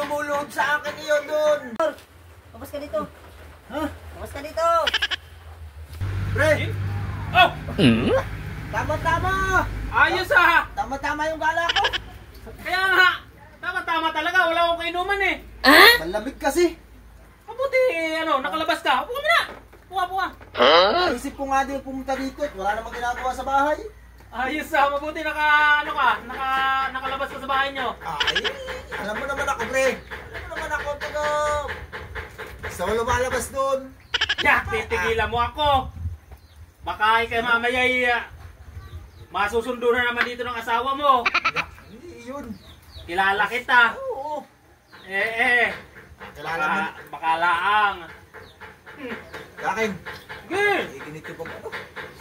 lumulod sa akin iyon doon. Labas ka dito. Ha? Labas ka dito. Pre! Oh! Tama-tama! Ayos ah! Tama-tama yung gala ko. Kaya nga! Tama-tama talaga, wala akong kainuman eh. Malamig kasi. Mabuti, nakalabas ka. Upo ka muna! Puwa. Naisip ko nga din pumunta dito at wala namang ginagawa sa bahay. Ayos ah, mabuti nakalabas ka sa bahay nyo. Ay, alam mo naman ako, pre. Alam mo naman ako pag gusto ko lumalabas doon. Titigilan mo ako. Baka kay mamaya masusundo na naman dito ng asawa mo. Hindi yun. Kilala kita. Oo. Kilala mo. Baka laang. Yakin. Sige. Ganito pa ano?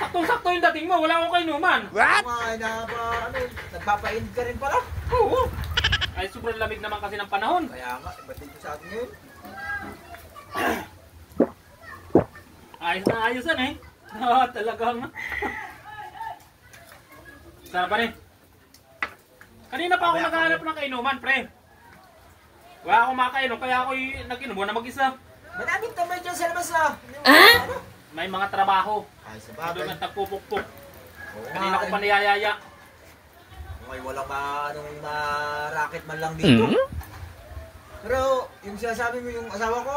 Saktong-sakto yung dating mo, wala akong kainuman. What? Nagpapainit ka rin pala. Oo. Ay, sobrang lamig naman kasi ng panahon. Kaya nga, iba dito sa atin yun. Ayos na ayosan eh. Talagang. Sarap pa rin. Kanina pa ako naghahanap ng kainuman, pre. Wala akong makainom, kaya ako nag-inom na mag-isa. Maraming tambay dyan sa labas na. May mga trabaho. Ay, sa bagay. Doon ang tagpupukpuk. Oo, Kanina ko pa niyayaya. Okay, walang racket man lang dito. Pero, yung sinasabi mo yung asawa ko,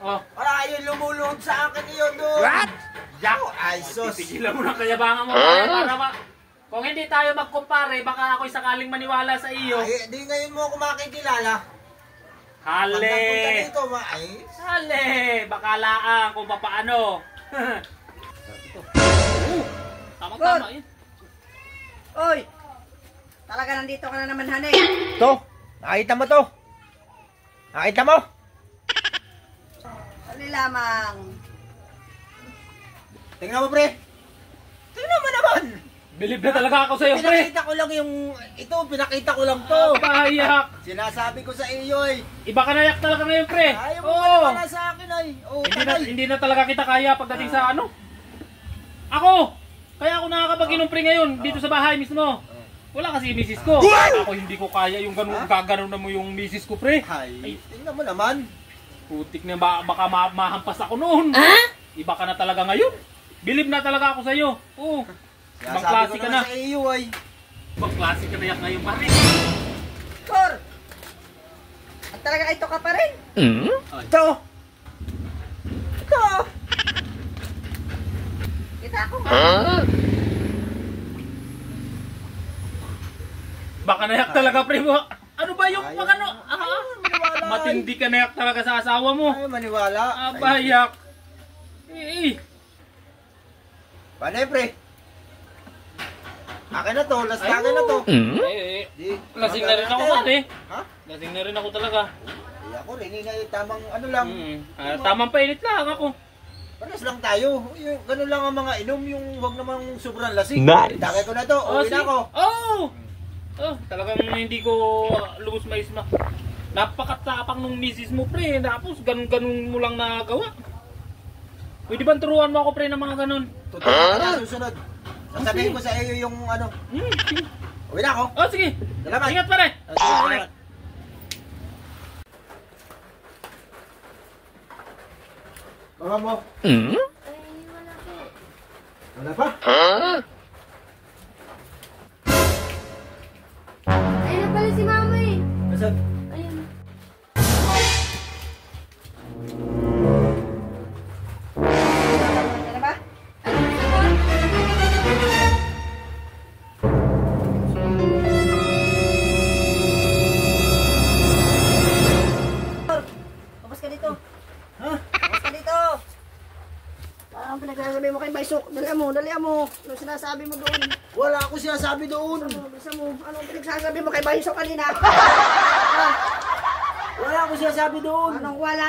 Oh. wala yun lumulod sa akin iyon doon. What? Jack! Ay, sus. Titigilan mo ng kayabangan mo. Para kung hindi tayo magkumpare, baka ako'y sakaling maniwala sa iyo. Ay, di ngayon mo ako makikilala. Hale! Pagkapunta dito, Hale! Baka laang kung papaano. Tama-tama yun. Oy! Talaga nandito ka na naman, Hanay. To, nakita mo to. Nakita mo? Ano lamang? Tingnan mo, pre. Tingnan mo naman. Bilib na talaga ako sa'yo, pre. Pinakita ko lang pinakita ko lang to. Pahayak. Sinasabi ko sa iyo eh. Iba ka nayak talaga ngayon, pre. Ayaw mo maniwala sa akin ay. Oh, Hindi na talaga kita kaya pagdating sa ano. Ako! Kaya ako nakakapag-inom pre ngayon dito sa bahay mismo. Wala kasi yung misis ko. Ako hindi ko kaya yung gaganon na mo yung misis ko, pre. Ay, tingnan mo naman. Putik na baka mahampas ako noon. Iba ka na talaga ngayon. Bilib na talaga ako sa'yo. Oo. Ibang klase ka na. Sa iyo ay. Ibang klase ka na yak ngayon, pare. Kor! At talaga ito ka pa rin? Ito. Ito. Kita ako nga. Baka nayak talaga, pre mo. Ano ba yung Ayaw. pagano? Matindi ka nayak talaga sa asawa mo. Ay, maniwala. Abayak. Paano pre? Akin na to, last na akin na to. Lasing na rin ako, pare. Ha? Lasing na rin ako talaga. Ay, ako rin, tamang ano lang. Tamang painit lang ako. Pares lang tayo. Yung, ganun lang ang mga inom, yung wag namang sobrang lasing. Nice. Dagay ko na to, uwi na ako. Talagang hindi ko lubos maisma. Napakatapang nung misis mo, pre. Tapos ganun mo lang nagawa. Pwede ba turuan mo ako, pre, ng mga ganun? Totoo na susunod. Sasabihin ko sa iyo yung ano. Uwi na ako. Sige. Salamat. Ingat, pare. Salamat. Mama mo. Ay, wala po. Wala pa? Ayun na pala si mama eh. Nasaan? Ayun. Ano ba? Labas ka dito. Ha? Labas ka dito. Parang pinagsasabi mo kay Baysok. Dali mo. Ano sinasabi mo doon? Wala ako sinasabi doon. Bisa mo. Anong pinagsasabi mo kay Baysok kanina? Wala ako sinasabi doon. Anong wala?